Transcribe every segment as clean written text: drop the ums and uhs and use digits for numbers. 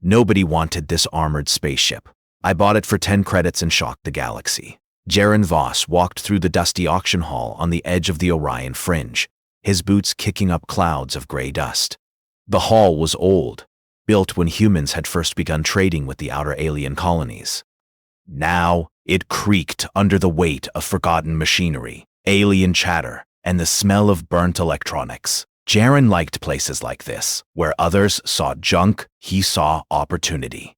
Nobody wanted this armored spaceship. I bought it for 10 credits and shocked the galaxy. Jaren Voss walked through the dusty auction hall on the edge of the Orion fringe, his boots kicking up clouds of gray dust. The hall was old, built when humans had first begun trading with the outer alien colonies. Now it creaked under the weight of forgotten machinery, alien chatter, and the smell of burnt electronics. Jaren liked places like this, where others saw junk, he saw opportunity.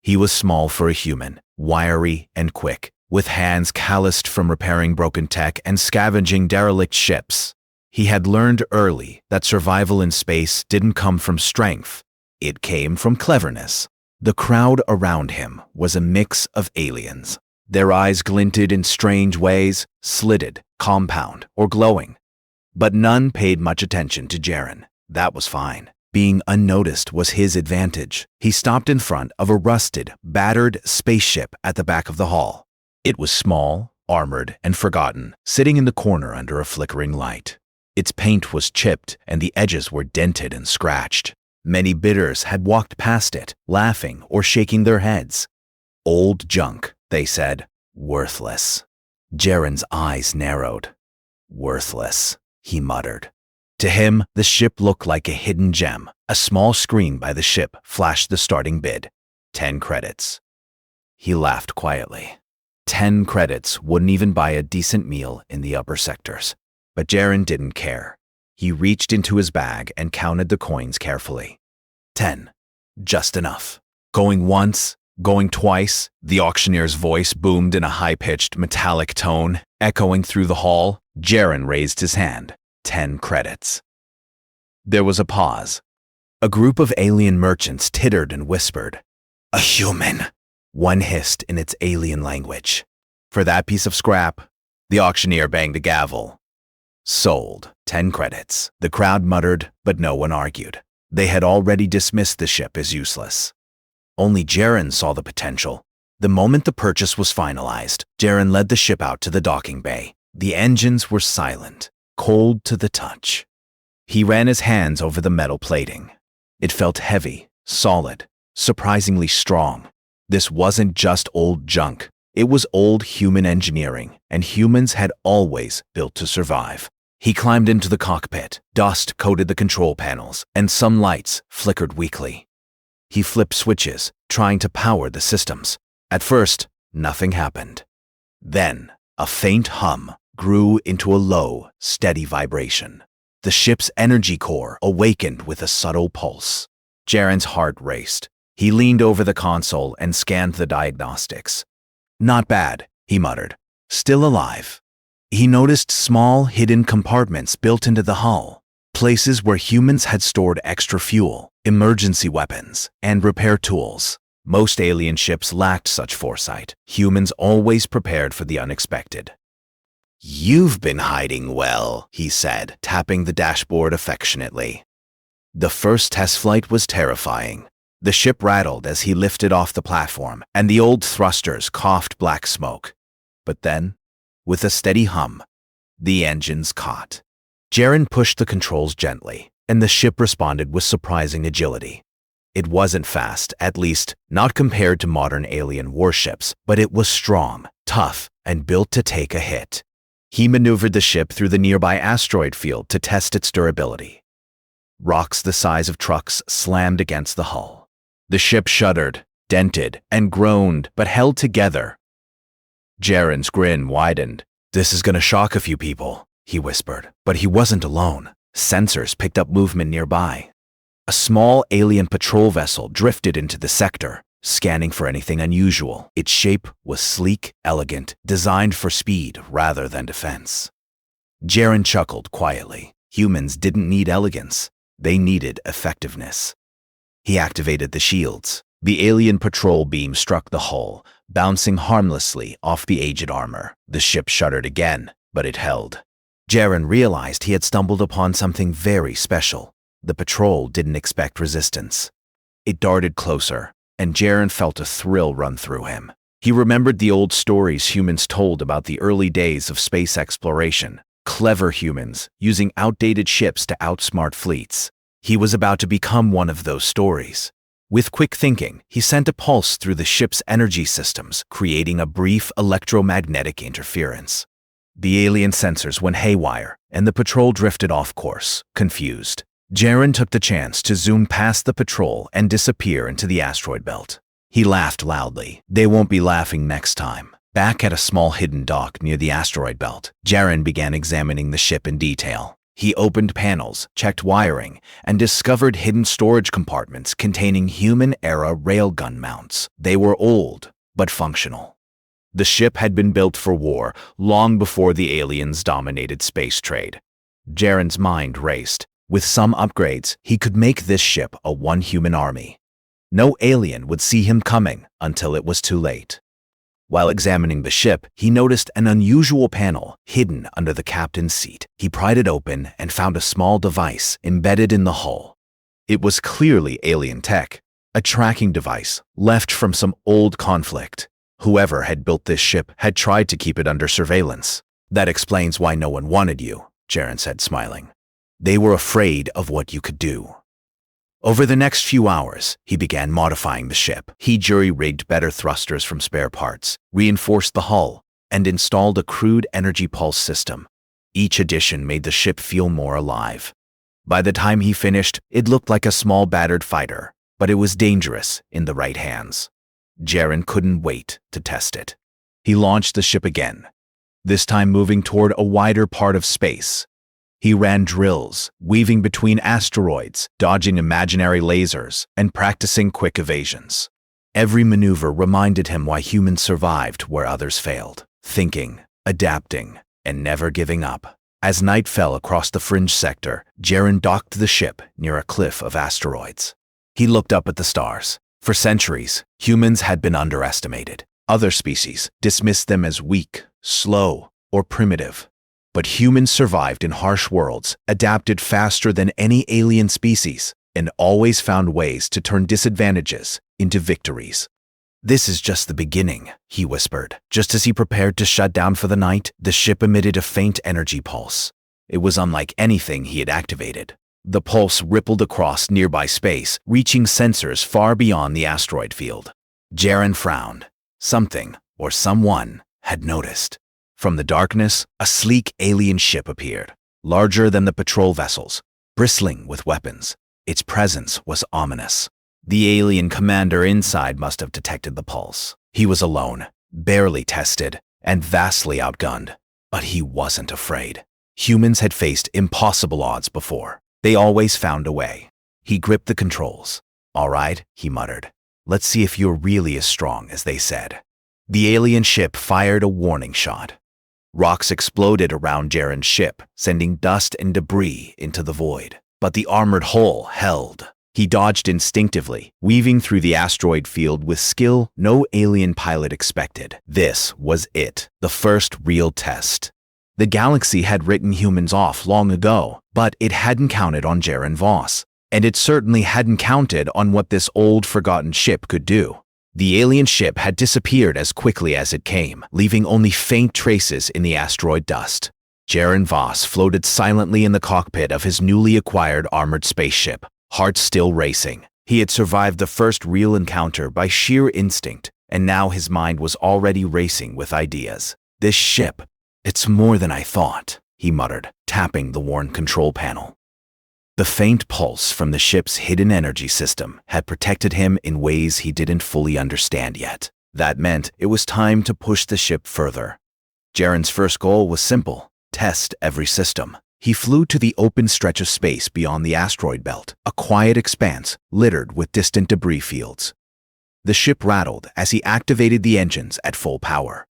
He was small for a human, wiry and quick, with hands calloused from repairing broken tech and scavenging derelict ships. He had learned early that survival in space didn't come from strength, it came from cleverness. The crowd around him was a mix of aliens. Their eyes glinted in strange ways, slitted, compound, or glowing. But none paid much attention to Jaren. That was fine. Being unnoticed was his advantage. He stopped in front of a rusted, battered spaceship at the back of the hall. It was small, armored, and forgotten, sitting in the corner under a flickering light. Its paint was chipped and the edges were dented and scratched. Many bidders had walked past it, laughing or shaking their heads. Old junk, they said. Worthless. Jaren's eyes narrowed. Worthless, he muttered. To him, the ship looked like a hidden gem. A small screen by the ship flashed the starting bid. 10 credits. He laughed quietly. 10 credits wouldn't even buy a decent meal in the upper sectors. But Jaren didn't care. He reached into his bag and counted the coins carefully. 10. Just enough. Going once, going twice, the auctioneer's voice boomed in a high-pitched, metallic tone, echoing through the hall. Jaren raised his hand. 10 credits. There was a pause. A group of alien merchants tittered and whispered. A human, one hissed in its alien language. For that piece of scrap, the auctioneer banged a gavel. Sold. 10 credits. The crowd muttered, but no one argued. They had already dismissed the ship as useless. Only Jaren saw the potential. The moment the purchase was finalized, Jaren led the ship out to the docking bay. The engines were silent, cold to the touch. He ran his hands over the metal plating. It felt heavy, solid, surprisingly strong. This wasn't just old junk. It was old human engineering, and humans had always built to survive. He climbed into the cockpit. Dust coated the control panels, and some lights flickered weakly. He flipped switches, trying to power the systems. At first, nothing happened. Then, a faint hum grew into a low, steady vibration. The ship's energy core awakened with a subtle pulse. Jaren's heart raced. He leaned over the console and scanned the diagnostics. Not bad, he muttered. Still alive. He noticed small, hidden compartments built into the hull, places where humans had stored extra fuel, emergency weapons, and repair tools. Most alien ships lacked such foresight. Humans always prepared for the unexpected. You've been hiding well, he said, tapping the dashboard affectionately. The first test flight was terrifying. The ship rattled as he lifted off the platform, and the old thrusters coughed black smoke. But then, with a steady hum, the engines caught. Jaren pushed the controls gently, and the ship responded with surprising agility. It wasn't fast, at least not compared to modern alien warships, but it was strong, tough, and built to take a hit. He maneuvered the ship through the nearby asteroid field to test its durability. Rocks the size of trucks slammed against the hull. The ship shuddered, dented, and groaned, but held together. Jaren's grin widened. This is gonna shock a few people, he whispered, but he wasn't alone. Sensors picked up movement nearby. A small alien patrol vessel drifted into the sector, scanning for anything unusual. Its shape was sleek, elegant, designed for speed rather than defense. Jaren chuckled quietly. Humans didn't need elegance. They needed effectiveness. He activated the shields. The alien patrol beam struck the hull, bouncing harmlessly off the aged armor. The ship shuddered again, but it held. Jaren realized he had stumbled upon something very special. The patrol didn't expect resistance. It darted closer, and Jaren felt a thrill run through him. He remembered the old stories humans told about the early days of space exploration. Clever humans using outdated ships to outsmart fleets. He was about to become one of those stories. With quick thinking, he sent a pulse through the ship's energy systems, creating a brief electromagnetic interference. The alien sensors went haywire, and the patrol drifted off course, confused. Jaren took the chance to zoom past the patrol and disappear into the asteroid belt. He laughed loudly. They won't be laughing next time. Back at a small hidden dock near the asteroid belt, Jaren began examining the ship in detail. He opened panels, checked wiring, and discovered hidden storage compartments containing human-era railgun mounts. They were old, but functional. The ship had been built for war long before the aliens dominated space trade. Jaren's mind raced. With some upgrades, he could make this ship a one-human army. No alien would see him coming until it was too late. While examining the ship, he noticed an unusual panel hidden under the captain's seat. He pried it open and found a small device embedded in the hull. It was clearly alien tech, a tracking device left from some old conflict. Whoever had built this ship had tried to keep it under surveillance. That explains why no one wanted you, Jaren said, smiling. They were afraid of what you could do. Over the next few hours, he began modifying the ship. He jury-rigged better thrusters from spare parts, reinforced the hull, and installed a crude energy pulse system. Each addition made the ship feel more alive. By the time he finished, it looked like a small battered fighter, but it was dangerous in the right hands. Jaren couldn't wait to test it. He launched the ship again, this time moving toward a wider part of space. He ran drills, weaving between asteroids, dodging imaginary lasers, and practicing quick evasions. Every maneuver reminded him why humans survived where others failed, thinking, adapting, and never giving up. As night fell across the fringe sector, Jaren docked the ship near a cliff of asteroids. He looked up at the stars. For centuries, humans had been underestimated. Other species dismissed them as weak, slow, or primitive. But humans survived in harsh worlds, adapted faster than any alien species, and always found ways to turn disadvantages into victories. "This is just the beginning," he whispered. Just as he prepared to shut down for the night, the ship emitted a faint energy pulse. It was unlike anything he had activated. The pulse rippled across nearby space, reaching sensors far beyond the asteroid field. Jaren frowned. Something, or someone, had noticed. From the darkness, a sleek alien ship appeared, larger than the patrol vessels, bristling with weapons. Its presence was ominous. The alien commander inside must have detected the pulse. He was alone, barely tested, and vastly outgunned. But he wasn't afraid. Humans had faced impossible odds before. They always found a way. He gripped the controls. "All right," he muttered. "Let's see if you're really as strong as they said." The alien ship fired a warning shot. Rocks exploded around Jaren's ship, sending dust and debris into the void. But the armored hull held. He dodged instinctively, weaving through the asteroid field with skill no alien pilot expected. This was it, the first real test. The galaxy had written humans off long ago, but it hadn't counted on Jaren Voss. And it certainly hadn't counted on what this old, forgotten ship could do. The alien ship had disappeared as quickly as it came, leaving only faint traces in the asteroid dust. Jaren Voss floated silently in the cockpit of his newly acquired armored spaceship, heart still racing. He had survived the first real encounter by sheer instinct, and now his mind was already racing with ideas. "This ship, it's more than I thought," he muttered, tapping the worn control panel. The faint pulse from the ship's hidden energy system had protected him in ways he didn't fully understand yet. That meant it was time to push the ship further. Jaren's first goal was simple: test every system. He flew to the open stretch of space beyond the asteroid belt, a quiet expanse littered with distant debris fields. The ship rattled as he activated the engines at full power.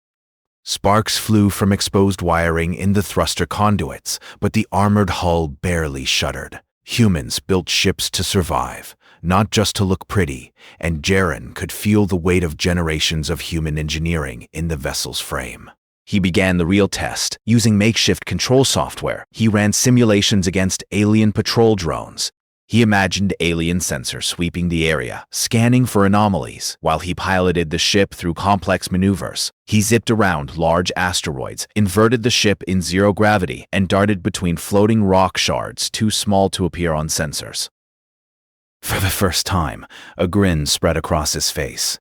Sparks flew from exposed wiring in the thruster conduits, but the armored hull barely shuddered. Humans built ships to survive, not just to look pretty, and Jaren could feel the weight of generations of human engineering in the vessel's frame. He began the real test. Using makeshift control software, he ran simulations against alien patrol drones. He imagined alien sensors sweeping the area, scanning for anomalies, while he piloted the ship through complex maneuvers. He zipped around large asteroids, inverted the ship in zero gravity, and darted between floating rock shards too small to appear on sensors. For the first time, a grin spread across his face.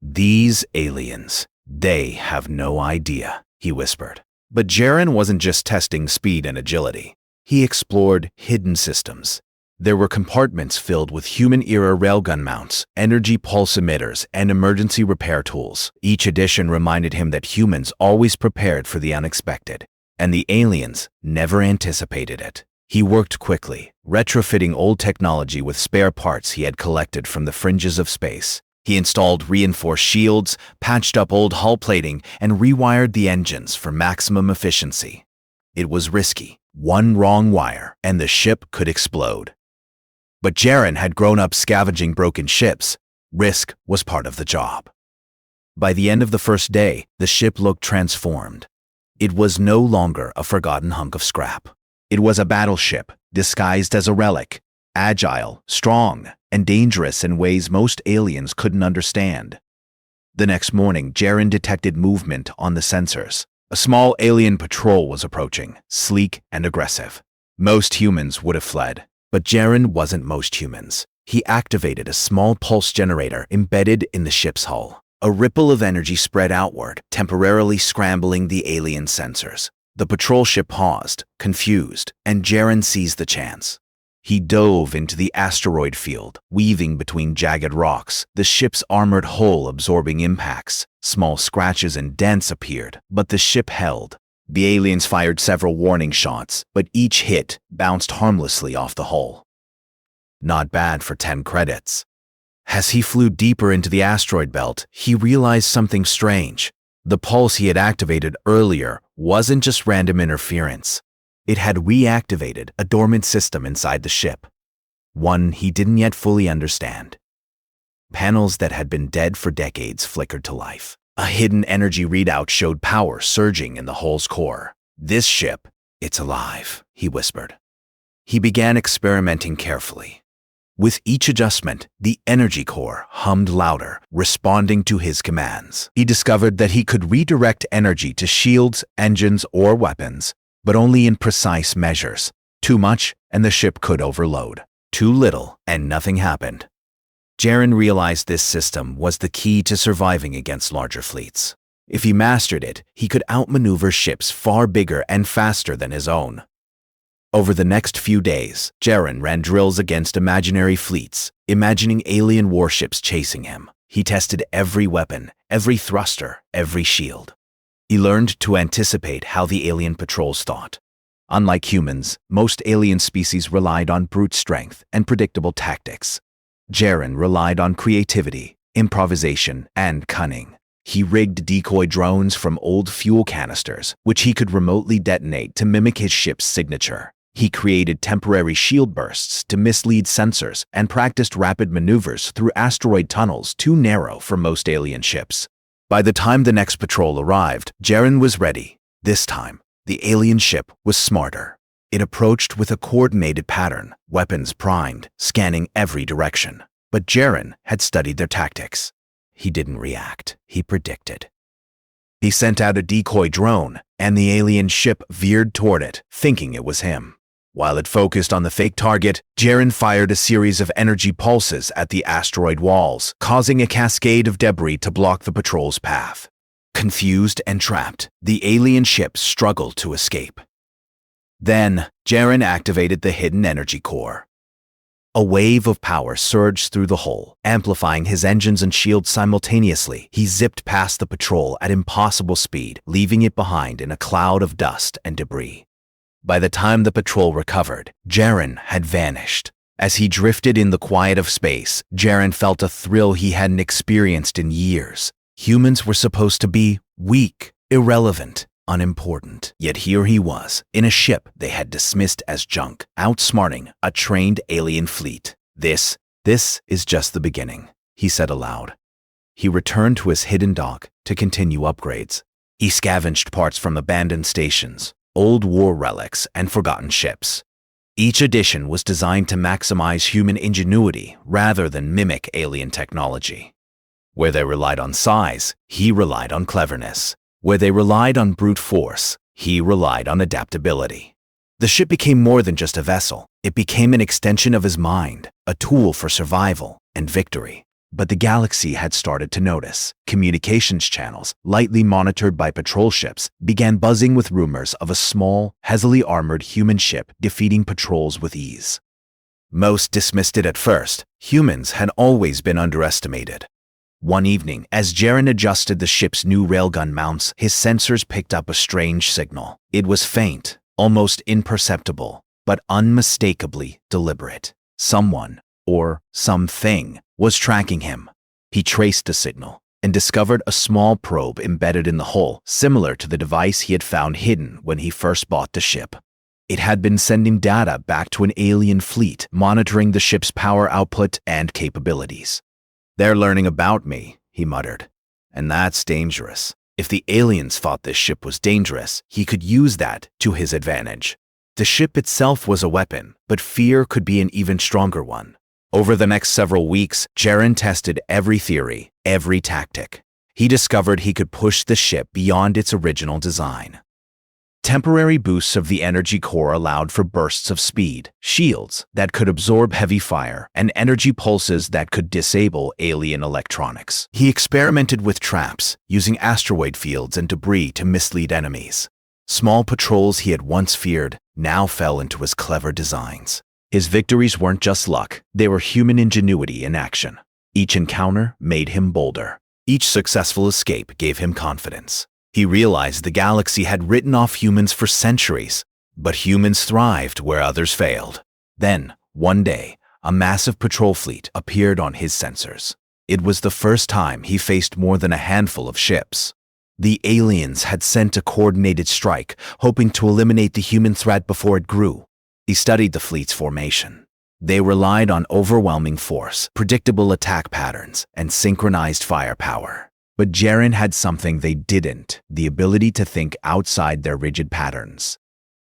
"These aliens, they have no idea," he whispered. But Jaren wasn't just testing speed and agility. He explored hidden systems. There were compartments filled with human-era railgun mounts, energy pulse emitters, and emergency repair tools. Each addition reminded him that humans always prepared for the unexpected, and the aliens never anticipated it. He worked quickly, retrofitting old technology with spare parts he had collected from the fringes of space. He installed reinforced shields, patched up old hull plating, and rewired the engines for maximum efficiency. It was risky. One wrong wire, and the ship could explode. But Jaren had grown up scavenging broken ships. Risk was part of the job. By the end of the first day, the ship looked transformed. It was no longer a forgotten hunk of scrap. It was a battleship, disguised as a relic, agile, strong, and dangerous in ways most aliens couldn't understand. The next morning, Jaren detected movement on the sensors. A small alien patrol was approaching, sleek and aggressive. Most humans would have fled, but Jaren wasn't most humans. He activated a small pulse generator embedded in the ship's hull. A ripple of energy spread outward, temporarily scrambling the alien sensors. The patrol ship paused, confused, and Jaren seized the chance. He dove into the asteroid field, weaving between jagged rocks, the ship's armored hull absorbing impacts. Small scratches and dents appeared, but the ship held. The aliens fired several warning shots, but each hit bounced harmlessly off the hull. Not bad for 10 credits. As he flew deeper into the asteroid belt, he realized something strange. The pulse he had activated earlier wasn't just random interference. It had reactivated a dormant system inside the ship, one he didn't yet fully understand. Panels that had been dead for decades flickered to life. A hidden energy readout showed power surging in the hull's core. "This ship, it's alive," he whispered. He began experimenting carefully. With each adjustment, the energy core hummed louder, responding to his commands. He discovered that he could redirect energy to shields, engines, or weapons, but only in precise measures. Too much, and the ship could overload. Too little, and nothing happened. Jaren realized this system was the key to surviving against larger fleets. If he mastered it, he could outmaneuver ships far bigger and faster than his own. Over the next few days, Jaren ran drills against imaginary fleets, imagining alien warships chasing him. He tested every weapon, every thruster, every shield. He learned to anticipate how the alien patrols thought. Unlike humans, most alien species relied on brute strength and predictable tactics. Jaren relied on creativity, improvisation, and cunning. He rigged decoy drones from old fuel canisters, which he could remotely detonate to mimic his ship's signature. He created temporary shield bursts to mislead sensors and practiced rapid maneuvers through asteroid tunnels too narrow for most alien ships. By the time the next patrol arrived, Jaren was ready. This time, the alien ship was smarter. It approached with a coordinated pattern, weapons primed, scanning every direction. But Jaren had studied their tactics. He didn't react, he predicted. He sent out a decoy drone, and the alien ship veered toward it, thinking it was him. While it focused on the fake target, Jaren fired a series of energy pulses at the asteroid walls, causing a cascade of debris to block the patrol's path. Confused and trapped, the alien ship struggled to escape. Then, Jaren activated the hidden energy core. A wave of power surged through the hull, amplifying his engines and shields simultaneously. He zipped past the patrol at impossible speed, leaving it behind in a cloud of dust and debris. By the time the patrol recovered, Jaren had vanished. As he drifted in the quiet of space, Jaren felt a thrill he hadn't experienced in years. Humans were supposed to be weak, irrelevant, unimportant. Yet here he was, in a ship they had dismissed as junk, outsmarting a trained alien fleet. This is just the beginning, he said aloud. He returned to his hidden dock to continue upgrades. He scavenged parts from abandoned stations, old war relics, and forgotten ships. Each addition was designed to maximize human ingenuity rather than mimic alien technology. Where they relied on size, he relied on cleverness. Where they relied on brute force, he relied on adaptability. The ship became more than just a vessel. It became an extension of his mind, a tool for survival and victory. But the galaxy had started to notice. Communications channels, lightly monitored by patrol ships, began buzzing with rumors of a small, heavily armored human ship defeating patrols with ease. Most dismissed it at first. Humans had always been underestimated. One evening, as Jaren adjusted the ship's new railgun mounts, his sensors picked up a strange signal. It was faint, almost imperceptible, but unmistakably deliberate. Someone, or something, was tracking him. He traced the signal and discovered a small probe embedded in the hull, similar to the device he had found hidden when he first bought the ship. It had been sending data back to an alien fleet, monitoring the ship's power output and capabilities. "They're learning about me," he muttered. "And that's dangerous. If the aliens thought this ship was dangerous, he could use that to his advantage." The ship itself was a weapon, but fear could be an even stronger one. Over the next several weeks, Jaren tested every theory, every tactic. He discovered he could push the ship beyond its original design. Temporary boosts of the energy core allowed for bursts of speed, shields that could absorb heavy fire, and energy pulses that could disable alien electronics. He experimented with traps, using asteroid fields and debris to mislead enemies. Small patrols he had once feared now fell into his clever designs. His victories weren't just luck, they were human ingenuity in action. Each encounter made him bolder. Each successful escape gave him confidence. He realized the galaxy had written off humans for centuries, but humans thrived where others failed. Then, one day, a massive patrol fleet appeared on his sensors. It was the first time he faced more than a handful of ships. The aliens had sent a coordinated strike, hoping to eliminate the human threat before it grew. He studied the fleet's formation. They relied on overwhelming force, predictable attack patterns, and synchronized firepower. But Jaren had something they didn't, the ability to think outside their rigid patterns.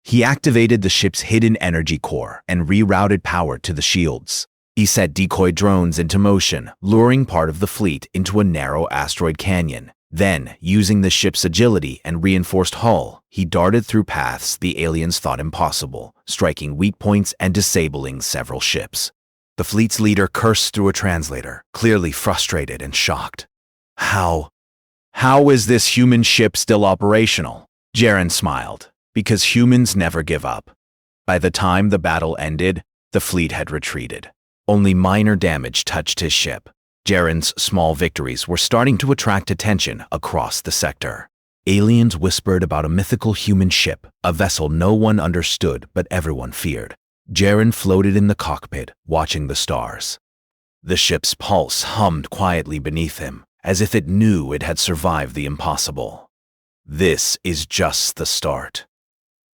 He activated the ship's hidden energy core and rerouted power to the shields. He set decoy drones into motion, luring part of the fleet into a narrow asteroid canyon. Then, using the ship's agility and reinforced hull, he darted through paths the aliens thought impossible, striking weak points and disabling several ships. The fleet's leader cursed through a translator, clearly frustrated and shocked. How is this human ship still operational?" Jaren smiled, because humans never give up. By the time the battle ended, the fleet had retreated. Only minor damage touched his ship. Jaren's small victories were starting to attract attention across the sector. Aliens whispered about a mythical human ship, a vessel no one understood but everyone feared. Jaren floated in the cockpit, watching the stars. The ship's pulse hummed quietly beneath him, as if it knew it had survived the impossible. "This is just the start,"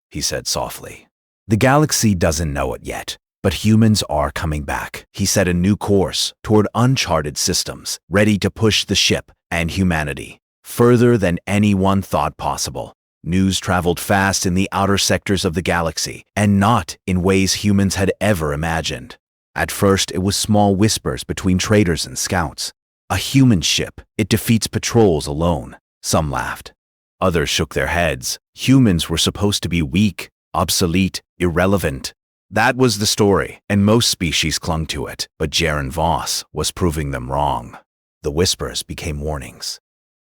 he said softly. "The galaxy doesn't know it yet, but humans are coming back." He set a new course toward uncharted systems, ready to push the ship and humanity further than anyone thought possible. News traveled fast in the outer sectors of the galaxy, and not in ways humans had ever imagined. At first, it was small whispers between traders and scouts. "A human ship, it defeats patrols alone." Some laughed. Others shook their heads. Humans were supposed to be weak, obsolete, irrelevant. That was the story, and most species clung to it, but Jaren Voss was proving them wrong. The whispers became warnings.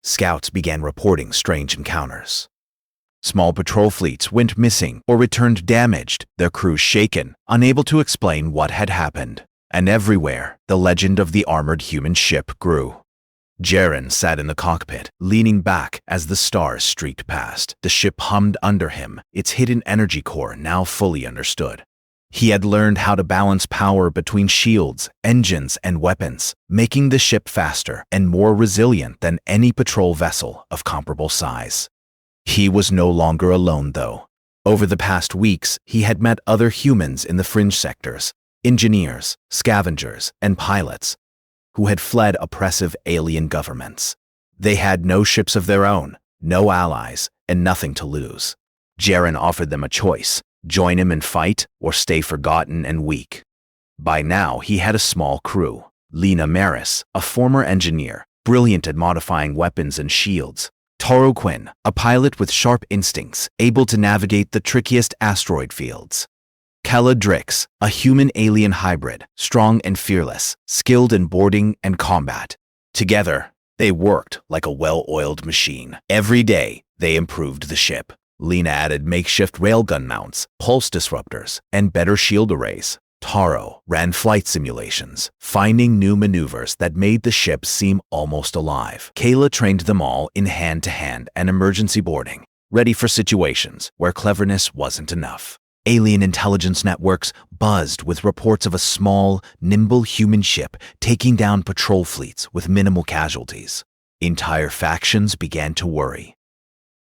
Scouts began reporting strange encounters. Small patrol fleets went missing or returned damaged, their crews shaken, unable to explain what had happened. And everywhere, the legend of the armored human ship grew. Jaren sat in the cockpit, leaning back as the stars streaked past. The ship hummed under him, its hidden energy core now fully understood. He had learned how to balance power between shields, engines, and weapons, making the ship faster and more resilient than any patrol vessel of comparable size. He was no longer alone, though. Over the past weeks, he had met other humans in the fringe sectors, engineers, scavengers, and pilots, who had fled oppressive alien governments. They had no ships of their own, no allies, and nothing to lose. Jaren offered them a choice: join him and fight, or stay forgotten and weak. By now, he had a small crew. Lena Maris, a former engineer, brilliant at modifying weapons and shields, Taro Quinn, a pilot with sharp instincts, able to navigate the trickiest asteroid fields. Kella Drix, a human-alien hybrid, strong and fearless, skilled in boarding and combat. Together, they worked like a well-oiled machine. Every day, they improved the ship. Lena added makeshift railgun mounts, pulse disruptors, and better shield arrays. Taro ran flight simulations, finding new maneuvers that made the ship seem almost alive. Kayla trained them all in hand-to-hand and emergency boarding, ready for situations where cleverness wasn't enough. Alien intelligence networks buzzed with reports of a small, nimble human ship taking down patrol fleets with minimal casualties. Entire factions began to worry.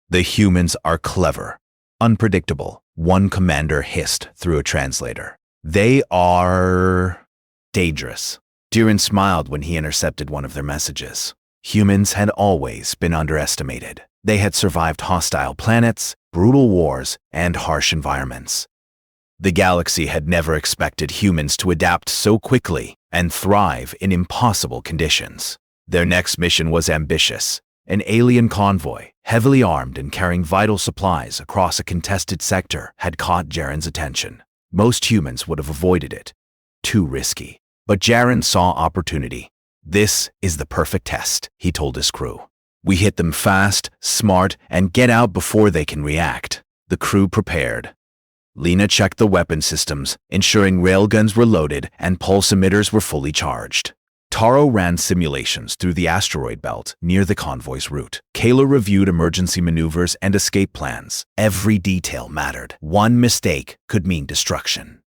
The humans are clever, unpredictable, one commander hissed through a translator. They are dangerous. Durin smiled when he intercepted one of their messages. Humans had always been underestimated. They had survived hostile planets, brutal wars, and harsh environments. The galaxy had never expected humans to adapt so quickly and thrive in impossible conditions. Their next mission was ambitious. An alien convoy, heavily armed and carrying vital supplies across a contested sector, had caught Jaren's attention. Most humans would have avoided it. Too risky. But Jaren saw opportunity. This is the perfect test, he told his crew. We hit them fast, smart, and get out before they can react. The crew prepared. Lena checked the weapon systems, ensuring railguns were loaded and pulse emitters were fully charged. Taro ran simulations through the asteroid belt near the convoy's route. Kayla reviewed emergency maneuvers and escape plans. Every detail mattered. One mistake could mean destruction.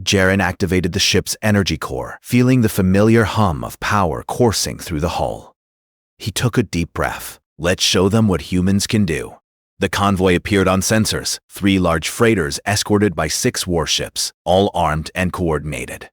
Jaren activated the ship's energy core, feeling the familiar hum of power coursing through the hull. He took a deep breath. Let's show them what humans can do. The convoy appeared on sensors, 3 large freighters escorted by 6 warships, all armed and coordinated.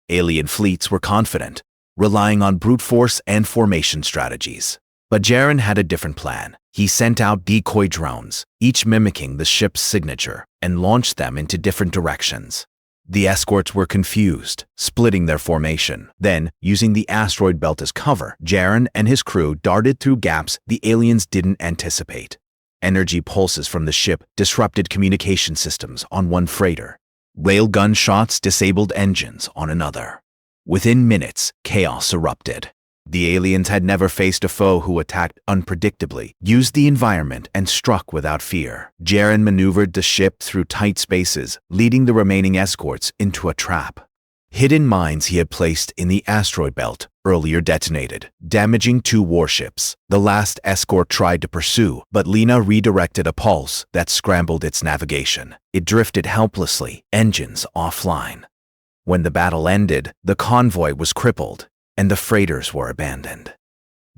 Alien fleets were confident, relying on brute force and formation strategies. But Jaren had a different plan. He sent out decoy drones, each mimicking the ship's signature, and launched them into different directions. The escorts were confused, splitting their formation. Then, using the asteroid belt as cover, Jaren and his crew darted through gaps the aliens didn't anticipate. Energy pulses from the ship disrupted communication systems on one freighter. Railgun shots disabled engines on another. Within minutes, chaos erupted. The aliens had never faced a foe who attacked unpredictably, used the environment, and struck without fear. Jaren maneuvered the ship through tight spaces, leading the remaining escorts into a trap. Hidden mines he had placed in the asteroid belt earlier detonated, damaging 2 warships. The last escort tried to pursue, but Lena redirected a pulse that scrambled its navigation. It drifted helplessly, engines offline. When the battle ended, the convoy was crippled, and the freighters were abandoned.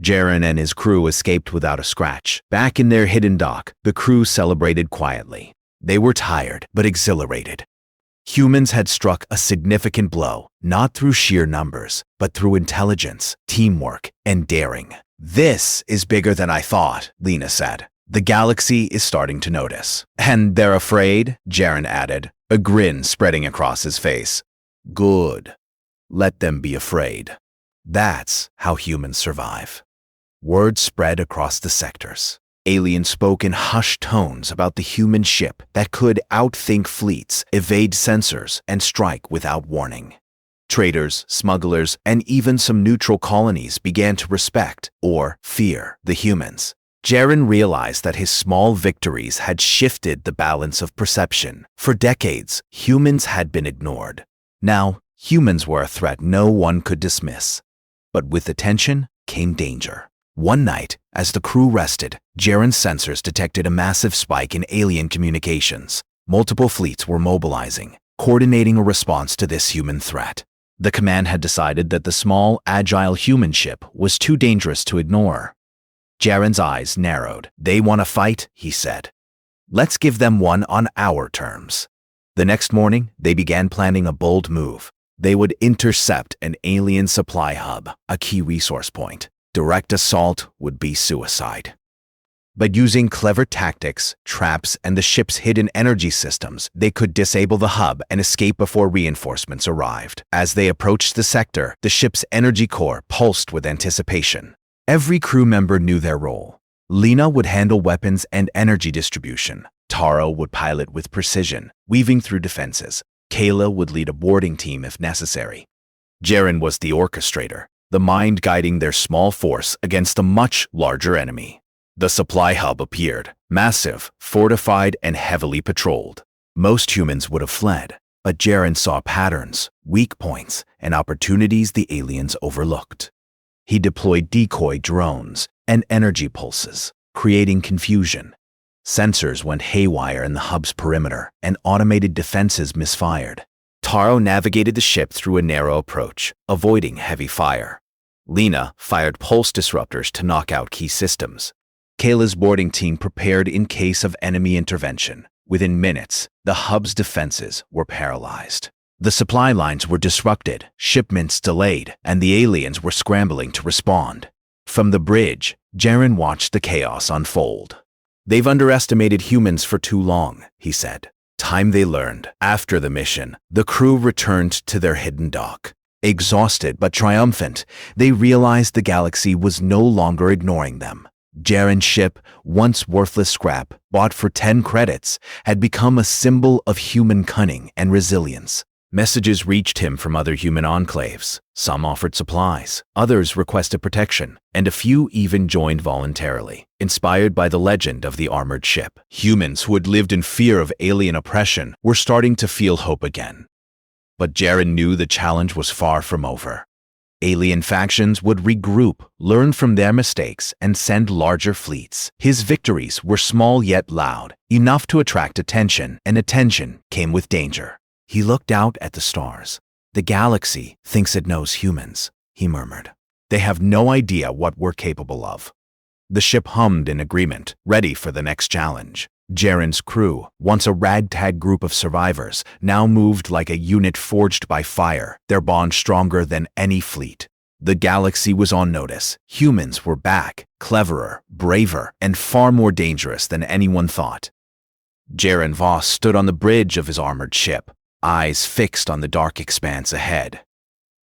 Jaren and his crew escaped without a scratch. Back in their hidden dock, the crew celebrated quietly. They were tired, but exhilarated. Humans had struck a significant blow, not through sheer numbers, but through intelligence, teamwork, and daring. This is bigger than I thought, Lena said. The galaxy is starting to notice. And they're afraid, Jaren added, a grin spreading across his face. Good. Let them be afraid. That's how humans survive. Word spread across the sectors. Aliens spoke in hushed tones about the human ship that could outthink fleets, evade sensors, and strike without warning. Traders, smugglers, and even some neutral colonies began to respect or fear the humans. Jaren realized that his small victories had shifted the balance of perception. For decades, humans had been ignored. Now, humans were a threat no one could dismiss. But with attention came danger. One night, as the crew rested, Jaren's sensors detected a massive spike in alien communications. Multiple fleets were mobilizing, coordinating a response to this human threat. The command had decided that the small, agile human ship was too dangerous to ignore. Jaren's eyes narrowed. They want to fight, he said. Let's give them one on our terms. The next morning, they began planning a bold move. They would intercept an alien supply hub, a key resource point. Direct assault would be suicide. But using clever tactics, traps, and the ship's hidden energy systems, they could disable the hub and escape before reinforcements arrived. As they approached the sector, the ship's energy core pulsed with anticipation. Every crew member knew their role. Lena would handle weapons and energy distribution. Taro would pilot with precision, weaving through defenses. Kayla would lead a boarding team if necessary. Jaren was the orchestrator, the mind guiding their small force against a much larger enemy. The supply hub appeared, massive, fortified, and heavily patrolled. Most humans would have fled, but Jaren saw patterns, weak points, and opportunities the aliens overlooked. He deployed decoy drones and energy pulses, creating confusion. Sensors went haywire in the hub's perimeter, and automated defenses misfired. Taro navigated the ship through a narrow approach, avoiding heavy fire. Lena fired pulse disruptors to knock out key systems. Kayla's boarding team prepared in case of enemy intervention. Within minutes, the hub's defenses were paralyzed. The supply lines were disrupted, shipments delayed, and the aliens were scrambling to respond. From the bridge, Jaren watched the chaos unfold. "They've underestimated humans for too long," he said. Time they learned. After the mission, the crew returned to their hidden dock. Exhausted but triumphant, they realized the galaxy was no longer ignoring them. Jaren's ship, once worthless scrap, bought for 10 credits, had become a symbol of human cunning and resilience. Messages reached him from other human enclaves. Some offered supplies, others requested protection, and a few even joined voluntarily, inspired by the legend of the armored ship. Humans who had lived in fear of alien oppression were starting to feel hope again. But Jaren knew the challenge was far from over. Alien factions would regroup, learn from their mistakes, and send larger fleets. His victories were small yet loud, enough to attract attention, and attention came with danger. He looked out at the stars. "The galaxy thinks it knows humans," he murmured. "They have no idea what we're capable of." The ship hummed in agreement, ready for the next challenge. Jaren's crew, once a ragtag group of survivors, now moved like a unit forged by fire, their bond stronger than any fleet. The galaxy was on notice. Humans were back, cleverer, braver, and far more dangerous than anyone thought. Jaren Voss stood on the bridge of his armored ship, eyes fixed on the dark expanse ahead.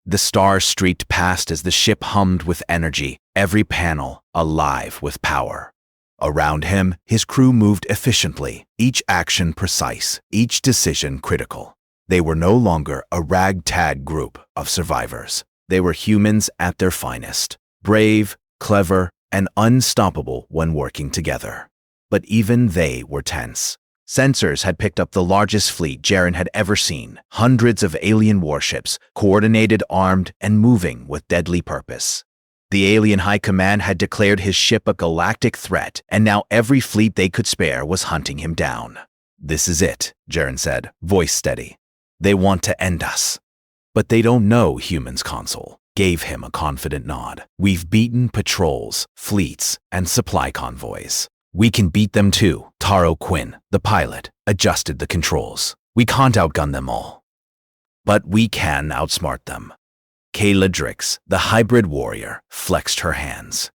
The stars streaked past as the ship hummed with energy, every panel alive with power. Around him, his crew moved efficiently, each action precise, each decision critical. They were no longer a ragtag group of survivors. They were humans at their finest, brave, clever, and unstoppable when working together. But even they were tense. Sensors had picked up the largest fleet Jaren had ever seen, hundreds of alien warships, coordinated, armed, and moving with deadly purpose. The alien high command had declared his ship a galactic threat, and now every fleet they could spare was hunting him down. "This is it," Jaren said, voice steady. "They want to end us." "But they don't know humans," Consul gave him a confident nod. "We've beaten patrols, fleets, and supply convoys. We can beat them too." Taro Quinn, the pilot, adjusted the controls. "We can't outgun them all, but we can outsmart them." Kayla Drix, the hybrid warrior, flexed her hands.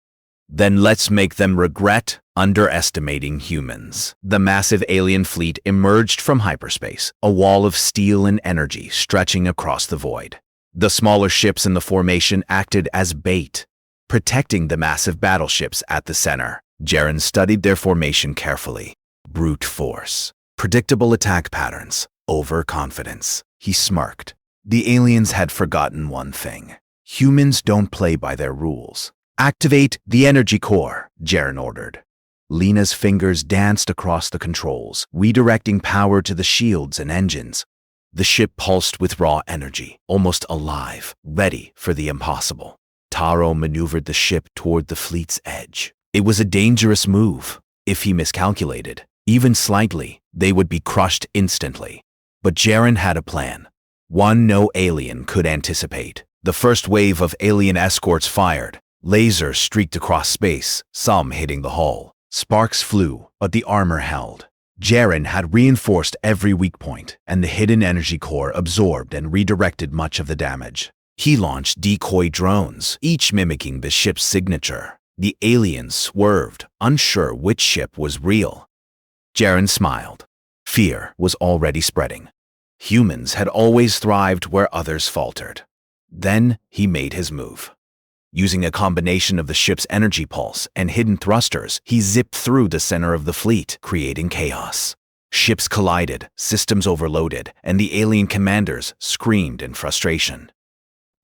"Then let's make them regret underestimating humans." The massive alien fleet emerged from hyperspace, a wall of steel and energy stretching across the void. The smaller ships in the formation acted as bait, protecting the massive battleships at the center. Jaren studied their formation carefully. Brute force, predictable attack patterns, overconfidence. He smirked. The aliens had forgotten one thing. Humans don't play by their rules. "Activate the energy core," Jaren ordered. Lena's fingers danced across the controls, redirecting power to the shields and engines. The ship pulsed with raw energy, almost alive, ready for the impossible. Taro maneuvered the ship toward the fleet's edge. It was a dangerous move. If he miscalculated, even slightly, they would be crushed instantly. But Jaren had a plan. One no alien could anticipate. The first wave of alien escorts fired. Lasers streaked across space, some hitting the hull. Sparks flew, but the armor held. Jaren had reinforced every weak point, and the hidden energy core absorbed and redirected much of the damage. He launched decoy drones, each mimicking the ship's signature. The aliens swerved, unsure which ship was real. Jaren smiled. Fear was already spreading. Humans had always thrived where others faltered. Then he made his move. Using a combination of the ship's energy pulse and hidden thrusters, he zipped through the center of the fleet, creating chaos. Ships collided, systems overloaded, and the alien commanders screamed in frustration.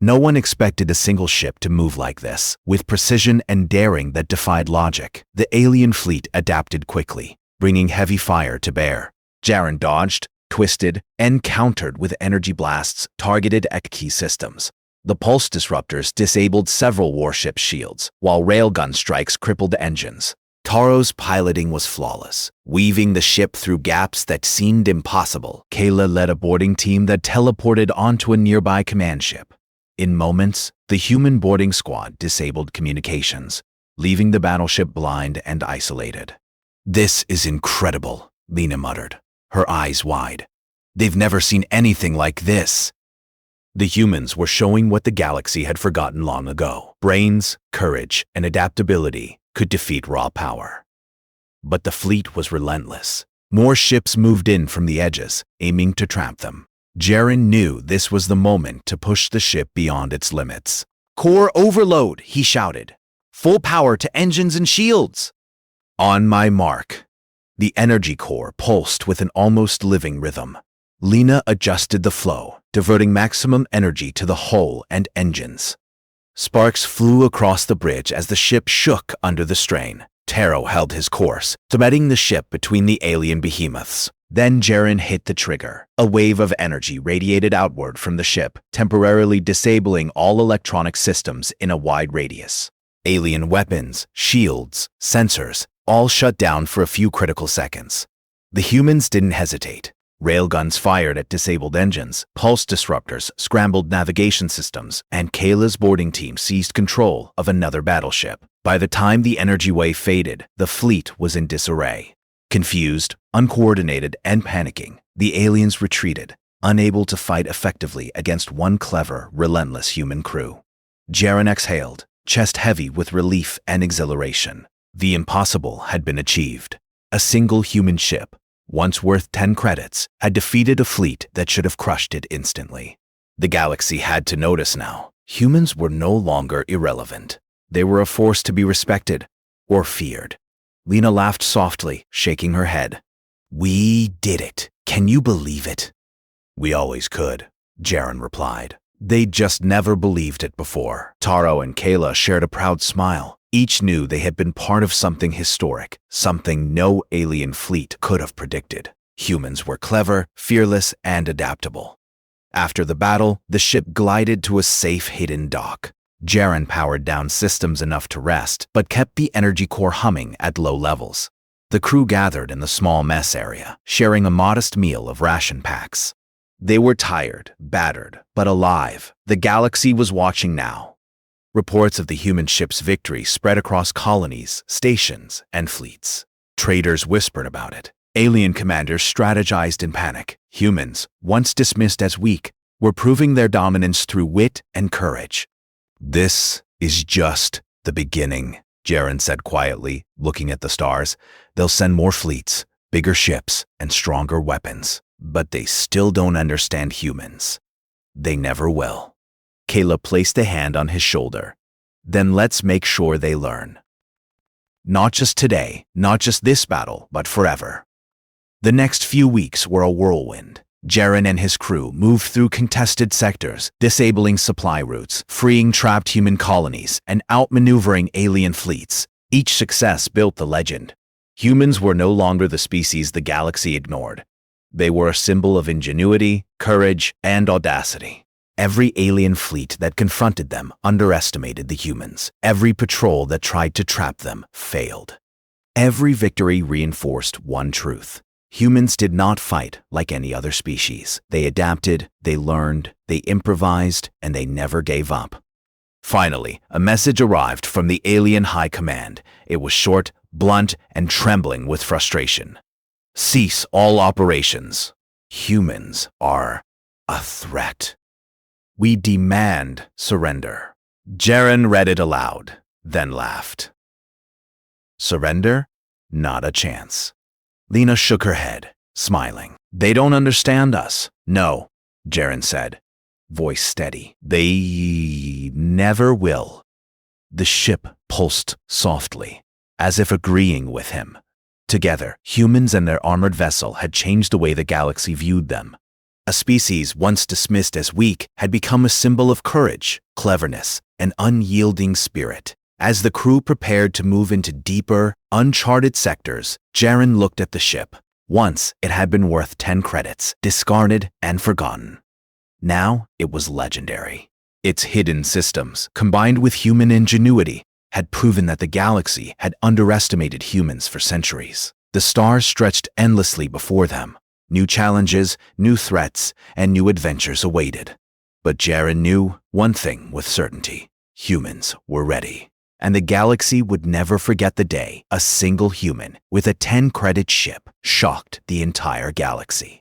No one expected a single ship to move like this, with precision and daring that defied logic. The alien fleet adapted quickly, bringing heavy fire to bear. Jaren dodged, twisted, and countered with energy blasts targeted at key systems. The pulse disruptors disabled several warship shields, while railgun strikes crippled engines. Taro's piloting was flawless, weaving the ship through gaps that seemed impossible. Kayla led a boarding team that teleported onto a nearby command ship. In moments, the human boarding squad disabled communications, leaving the battleship blind and isolated. "This is incredible," Lena muttered, her eyes wide. "They've never seen anything like this." The humans were showing what the galaxy had forgotten long ago. Brains, courage, and adaptability could defeat raw power. But the fleet was relentless. More ships moved in from the edges, aiming to trap them. Jaren knew this was the moment to push the ship beyond its limits. "Core overload," he shouted. "Full power to engines and shields." On my mark. The energy core pulsed with an almost living rhythm. Lena adjusted the flow, diverting maximum energy to the hull and engines. Sparks flew across the bridge as the ship shook under the strain. Taro held his course, threading the ship between the alien behemoths. Then Jaren hit the trigger. A wave of energy radiated outward from the ship, temporarily disabling all electronic systems in a wide radius. Alien weapons, shields, sensors, all shut down for a few critical seconds. The humans didn't hesitate. Railguns fired at disabled engines, pulse disruptors scrambled navigation systems, and Kayla's boarding team seized control of another battleship. By the time the energy wave faded, the fleet was in disarray. Confused, uncoordinated, and panicking, the aliens retreated, unable to fight effectively against one clever, relentless human crew. Jaren exhaled, chest heavy with relief and exhilaration. The impossible had been achieved. A single human ship, once worth 10 credits, had defeated a fleet that should have crushed it instantly. The galaxy had to notice now. Humans were no longer irrelevant. They were a force to be respected or feared. Lena laughed softly, shaking her head. "We did it. Can you believe it?" "We always could," Jaren replied. They'd just never believed it before. Taro and Kayla shared a proud smile. Each knew they had been part of something historic, something no alien fleet could have predicted. Humans were clever, fearless, and adaptable. After the battle, the ship glided to a safe hidden dock. Jaren powered down systems enough to rest, but kept the energy core humming at low levels. The crew gathered in the small mess area, sharing a modest meal of ration packs. They were tired, battered, but alive. The galaxy was watching now. Reports of the human ship's victory spread across colonies, stations, and fleets. Traders whispered about it. Alien commanders strategized in panic. Humans, once dismissed as weak, were proving their dominance through wit and courage. "This is just the beginning," Jaren said quietly, looking at the stars. "They'll send more fleets, bigger ships, and stronger weapons. But they still don't understand humans. They never will." Kayla placed a hand on his shoulder. "Then let's make sure they learn. Not just today, not just this battle, but forever." The next few weeks were a whirlwind. Jaren and his crew moved through contested sectors, disabling supply routes, freeing trapped human colonies, and outmaneuvering alien fleets. Each success built the legend. Humans were no longer the species the galaxy ignored. They were a symbol of ingenuity, courage, and audacity. Every alien fleet that confronted them underestimated the humans. Every patrol that tried to trap them failed. Every victory reinforced one truth. Humans did not fight like any other species. They adapted, they learned, they improvised, and they never gave up. Finally, a message arrived from the alien high command. It was short, blunt, and trembling with frustration. "Cease all operations. Humans are a threat. We demand surrender." Jaren read it aloud, then laughed. "Surrender? Not a chance." Lena shook her head, smiling. "They don't understand us." "No," Jaren said, voice steady. "They never will." The ship pulsed softly, as if agreeing with him. Together, humans and their armored vessel had changed the way the galaxy viewed them. A species once dismissed as weak had become a symbol of courage, cleverness, and unyielding spirit. As the crew prepared to move into deeper, uncharted sectors, Jaren looked at the ship. Once, it had been worth 10 credits, discarded and forgotten. Now, it was legendary. Its hidden systems, combined with human ingenuity, had proven that the galaxy had underestimated humans for centuries. The stars stretched endlessly before them. New challenges, new threats, and new adventures awaited. But Jaren knew one thing with certainty. Humans were ready. And the galaxy would never forget the day a single human with a 10-credit ship shocked the entire galaxy.